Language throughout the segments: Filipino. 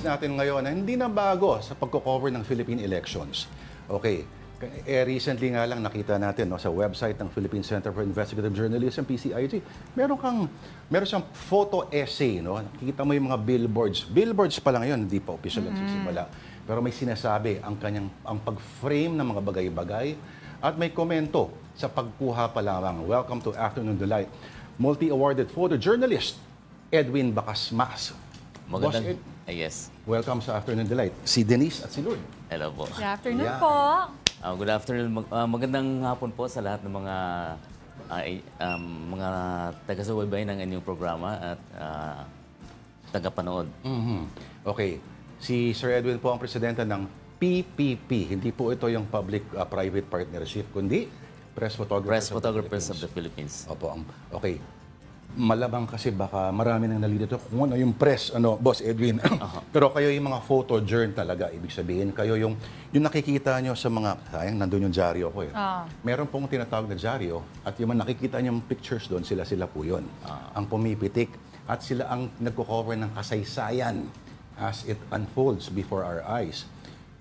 guest natin ngayon na hindi na bago sa pagko-cover ng Philippine elections. Okay, recently nga lang nakita natin sa website ng Philippine Center for Investigative Journalism, PCIJ, meron siyang photo essay. Nakikita mo yung mga billboards. Billboards pa lang yun, hindi pa official ang sisimula. Pero may sinasabi ang pag-frame ng mga bagay-bagay at may komento sa pagkuha pa lamang. Welcome to Afternoon Delight. Multi-awarded photojournalist, Edwin Bacasmas. Magandang, yes. Welcome sa Afternoon Delight. Si Denise at si Lourdes. Hello po. Good afternoon po. Good afternoon. Magandang hapon po sa lahat ng mga taga-subaybay ng inyong programa at tagapanood. Okay. Si Sir Edwin po ang presidente ng PPP. Hindi po ito yung Public-Private Partnership, kundi Press Photographers of the Philippines. Opo. Okay. Malamang kasi baka marami nang nalilito kung ano yung press, Boss Edwin. Pero kayo yung mga photojourn talaga, ibig sabihin. Kayo yung nakikita nyo sa mga, sayang, nandun yung dyaryo ko eh. Meron pong tinatawag na dyaryo at yung nakikita nyo yung pictures doon, sila po yun. Ang pumipitik at sila ang nagko-cover ng kasaysayan as it unfolds before our eyes.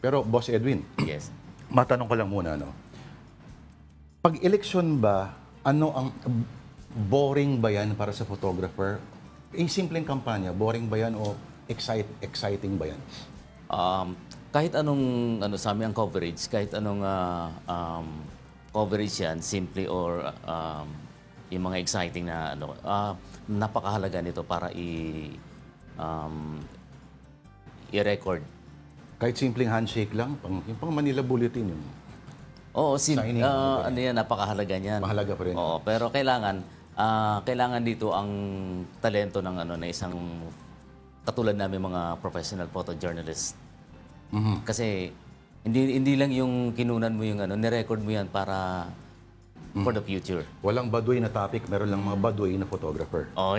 Pero Boss Edwin, yes. Matanong ko lang muna, pag election ba, ano ang boring ba yan para sa photographer? Yung simpleng kampanya, boring ba yan o exciting ba yan? Kahit anong sa amin ang coverage, kahit anong coverage yan, simple or yung mga exciting na napakahalaga nito para i-record. Kahit simpleng handshake lang, yung pang Manila Bulletin yun. Oo, yan, napakahalaga niyan. Mahalaga pa rin. Oo, pero kailangan dito ang talento ng na isang katulad namin mga professional photojournalist. Kasi hindi lang yung kinunan mo yung ni-record mo yan para for the future. Walang baduy na topic, meron lang mga baduy na photographer. Oh.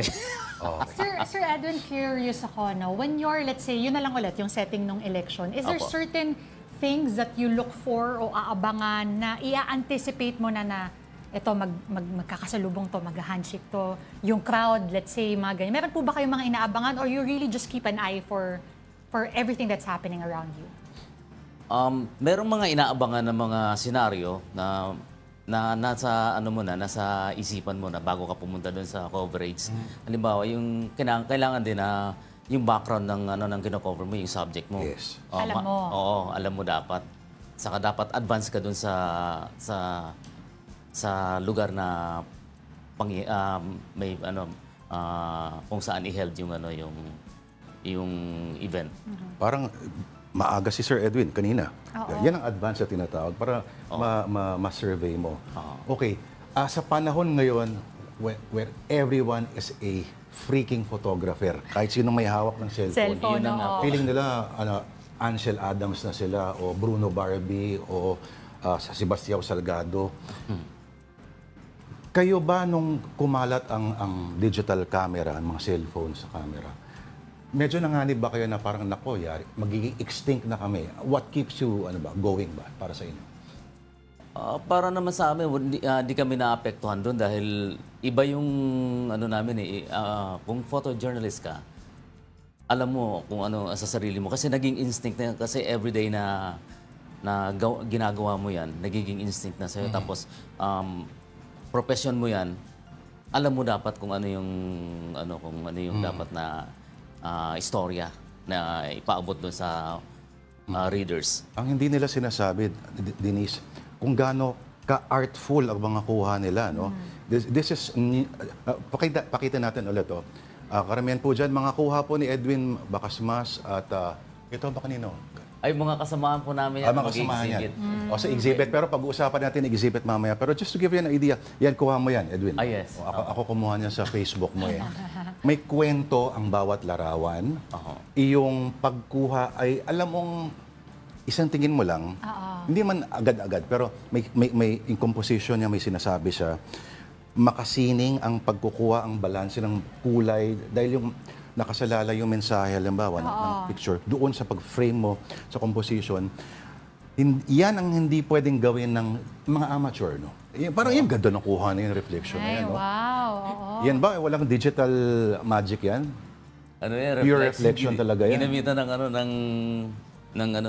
Sir Edwin, curious ako, when you're, let's say, yun na lang ulit, yung setting ng election, is there certain things that you look for o aabangan na i-anticipate mo na ito, magkakasalubong to, mag-handshake to, yung crowd, let's say, mga ganyan. Meron po ba kayong mga inaabangan or you really just keep an eye for everything that's happening around you? Merong mga inaabangan na mga senaryo na nasa nasa isipan mo na bago ka pumunta doon sa coverage. Halimbawa, yung kailangan din na yung background ng kino-cover mo, yung subject mo. Yes. Alam mo. Oo, alam mo dapat. Saka dapat advance ka doon sa lugar na may kung saan i-held yung event. Parang maaga si Sir Edwin kanina. Yan ang advance na tinatawag para ma-survey mo. Okay, sa panahon ngayon where everyone is a freaking photographer, kahit sinong may hawak ng cellphone, feeling nila Ansel Adams na sila o Bruno Barbie o sa Sebastião Salgado. Kayo ba nung kumalat ang digital camera, ang mga cellphone sa camera, medyo nanganib ba kayo na parang magiging extinct na kami? What keeps you going ba para sa inyo? Para naman sa amin, di kami naapektuhan doon dahil iba yung namin kung photojournalist ka, alam mo kung ano sa sarili mo kasi naging instinct na yan, kasi everyday na ginagawa mo yan, nagiging instinct na sa'yo. Tapos profession mo yan, alam mo dapat kung ano yung dapat na istorya na ipaabot doon sa readers. Ang hindi nila sinasabi, Denise, kung gaano ka-artful ang mga kuha nila, This is, pakita natin ulit, karamihan po dyan, mga kuha po ni Edwin Bacasmas at, ito ba kanino? Ay, mga kasamahan po namin yan. Mga kasamahan yan. O sa exhibit, pero pag-uusapan natin exhibit mamaya. Pero just to give you an idea, yan, kuha mo yan, Edwin. Yes. Ako kumuha niya sa Facebook mo May kwento ang bawat larawan. Iyong pagkuha ay, alam mong, isang tingin mo lang, hindi man agad-agad, pero may in composition niya, may sinasabi siya, makasining ang pagkukuha, ang balanse ng kulay, dahil yung nakasalala yung mensahe, halimbawa, ng picture, doon sa pag-frame mo, sa composition, yan ang hindi pwedeng gawin ng mga amateur, Parang yung ganda ng kuha na yung reflection na yan, Wow. Yan ba? Walang digital magic yan? ano yan, Pure reflection talaga yan. Ginamitan ng ano ng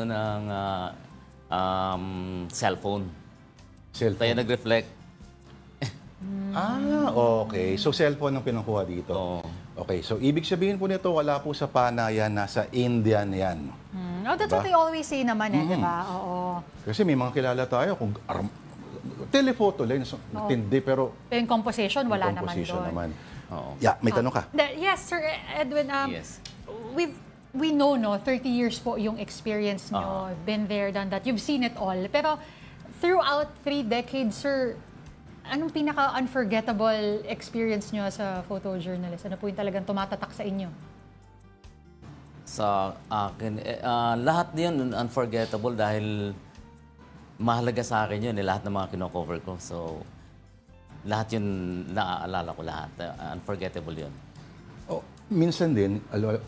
cellphone. Tayo Cellphone. nag-reflect. Okay. So, cellphone ang pinukuha dito. Oo. Okay. So, ibig sabihin po nito, wala po sa Panayan, nasa Indian yan. Oh, that's what they always say naman di ba? Oo. Kasi may mga kilala tayo kung telephoto lens, tindi pero Pero yung composition, wala yung composition naman doon. naman. Oo. Yeah, may tanong ka. Yes, Sir Edwin. Yes. We know, 30 years po yung experience nyo. Been there, done that. You've seen it all. Pero throughout 3 decades, sir, anong pinaka-unforgettable experience nyo sa photojournalist? Ano po yung talagang tumatatak sa inyo? Sa akin, lahat yun unforgettable dahil mahalaga sa akin yun, lahat ng mga kino-cover ko. So, lahat yun, naaalala ko lahat. Unforgettable yun. Oh, minsan din,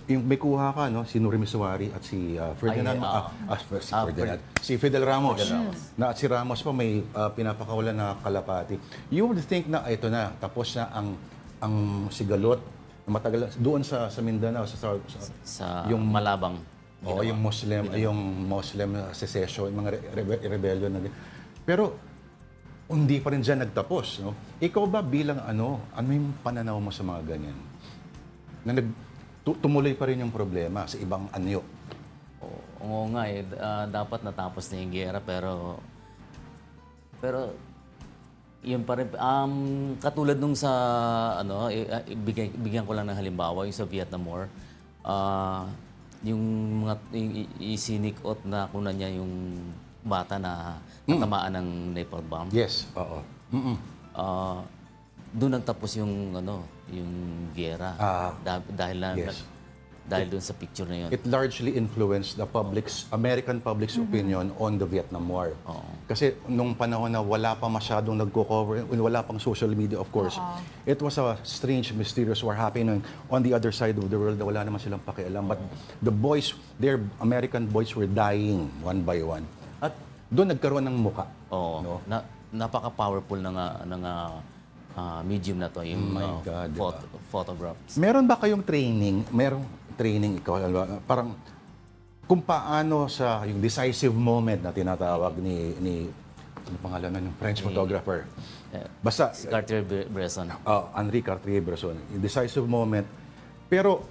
yung may kuha ka, no, si Nuri Misuari at si Ferdinand, si Fidel Ramos. Na at si Ramos pa may pinapakawalan na kalapati. You would think na ito na, tapos na ang sigalot, matagal doon sa Mindanao, Sa yung Malabang. Oo, yung Muslim secession, yung mga rebellion na din. Pero hindi pa rin dyan nagtapos, no? Ikaw ba bilang ano yung pananaw mo sa mga ganyan? Na tumuloy pa rin yung problema sa ibang anyo. Oo nga dapat natapos na yung giyera pero yun pa rin katulad nung sa bigyan ko lang ng halimbawa yung sa Vietnam War. Yung mga isinikot na kunan niya yung bata na natamaan ng napalm bomb. Yes, oo. Doon nagtapos yung yung giyera dahil doon sa picture na yun. It largely influenced the American public's opinion on the Vietnam War. Kasi nung panahon na wala pa masyadong nagko-cover, wala pang social media of course, it was a strange, mysterious war happening on the other side of the world na wala naman silang pakialam. But the boys, their American boys were dying one by one. At doon nagkaroon ng muka. Oo. No? Napaka-powerful ng medium na to, yung photographs. Meron ba kayong training? Merong training ikaw? Parang kung paano sa yung decisive moment na tinatawag ni ano pangalan ng French photographer? Basta Cartier-Bresson. Henri Cartier-Bresson. Yung decisive moment. Pero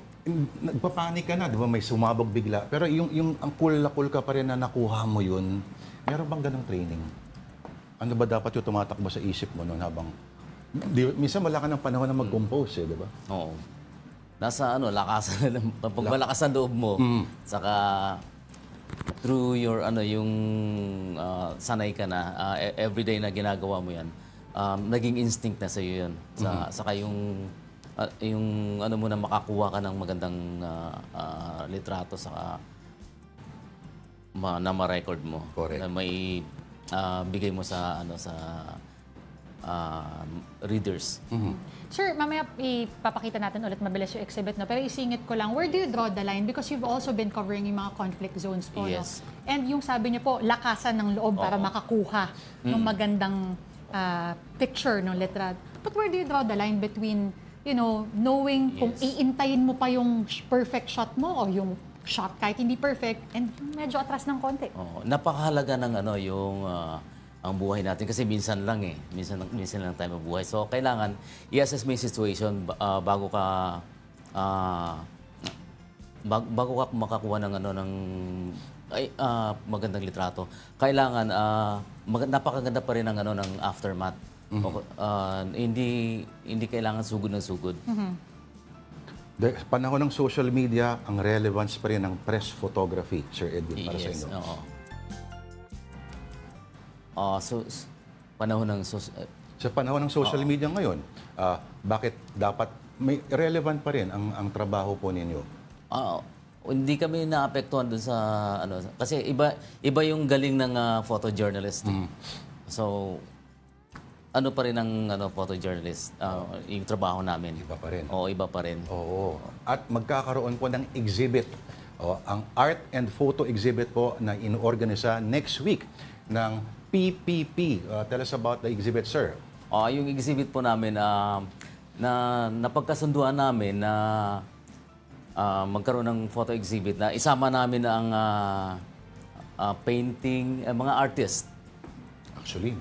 nagpapanik ka na, di ba? May sumabog bigla. Pero yung ang cool na cool ka pa rin na nakuha mo yun, meron bang ganong training? Ano ba dapat yung tumatakbo sa isip mo noon habang minsan wala ka ng panahon na mag-compose, di ba? Oo. Nasa lakasan na pag malakas ang loob mo, saka through your yung sanay ka na everyday na ginagawa mo 'yan. Naging instinct na sa iyo 'yun. Saka yung mo na makakuha ka ng magandang litrato saka na ma-record mo. Correct. Na may bigay mo sa readers. Sir, mamaya ipapakita natin ulit mabilis yung exhibit, no? Pero isingit ko lang, where do you draw the line? Because you've also been covering yung mga conflict zones po, Yes. no? And yung sabi niyo po, lakasan ng loob para makakuha ng magandang picture ng litrato. But where do you draw the line between, knowing kung iintayin mo pa yung perfect shot mo o yung shot kahit hindi perfect and medyo atras ng konti? Napakahalaga ng yung ang buhay natin kasi minsan lang minsan lang tayo mabuhay. So kailangan i-assess mo yung situation bago ka makakuha ng magandang litrato. Kailangan napakaganda pa rin ng aftermath. Hindi kailangan sugod ng sugod. Panahon ng social media, ang relevance pa rin ng press photography, Sir Edwin, para sa inyo. Oo. Panahon ng Sa panahon ng social media ngayon, bakit dapat may relevant pa rin ang trabaho po ninyo? Hindi kami naapektuhan dun sa kasi iba yung galing ng photojournalist. So pa rin ang photojournalist yung trabaho namin. Iba pa rin. Oo, iba pa rin. Oo. At magkakaroon po ng exhibit. Ang art and photo exhibit po na inorganisa next week ng PPP. Tell us about the exhibit, sir. Yung exhibit po namin na napagkasunduan namin na magkaroon ng photo exhibit na isama namin ang painting, mga artist. Actually,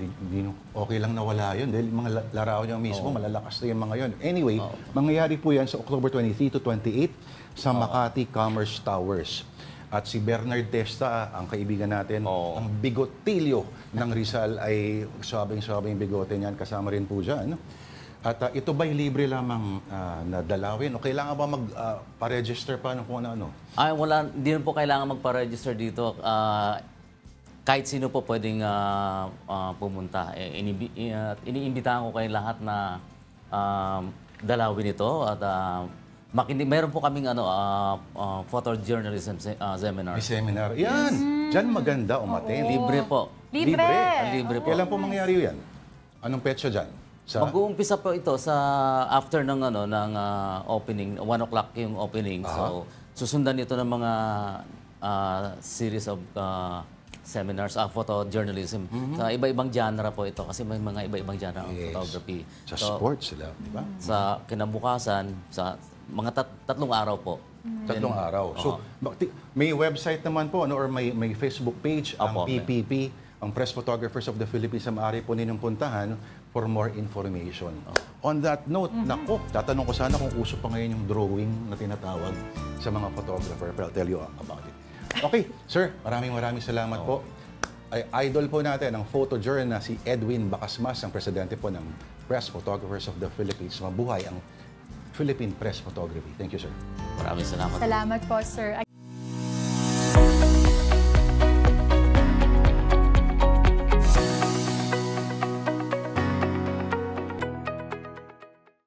okay lang na wala yun dahil mga larawan niya mismo, malalakas na yung mga yun. Anyway, mangyayari po yan sa October 23 to 28 sa Makati Commerce Towers. At si Bernard Testa, ang kaibigan natin, ang bigotilyo ng Rizal ay sabing-sabing bigote niyan, kasama rin po dyan. At ito ba'y libre lamang na dalawin o kailangan ba pa-register pa ng kung ano-ano? Ay, wala, hindi rin po kailangan magpa-register dito. Kahit sino po pwedeng pumunta. Iniimbitahan ko kayo lahat na dalawin ito at meron po kaming photojournalism seminar. May seminar. Yan! Diyan maganda umaten. Libre po. Libre! Libre po. Kailan po mangyayari yan? Anong petsa dyan? Mag-uumpisa po ito sa after ng opening, 1 o'clock yung opening. So susundan ito ng mga series of seminars, photojournalism. Sa iba-ibang genre po ito kasi may mga iba-ibang genre ng photography. Sa sports sila, di ba? Sa kinabukasan, sa mga 3 araw po. 3 araw. So, may website naman po or may Facebook page ang PPP, ang Press Photographers of the Philippines, ang maaari po ninyong puntahan for more information. On that note, nako, tatanong ko sana kung uso pa ngayon yung drawing na tinatawag sa mga photographer. But I'll tell you about it. Okay, sir, maraming salamat po. Ay, idol po natin ang photojournal na si Edwin Bacasmas, ang presidente po ng Press Photographers of the Philippines. Mabuhay ang Philippine Press Photography. Thank you, sir. Maraming salamat. Salamat po, sir.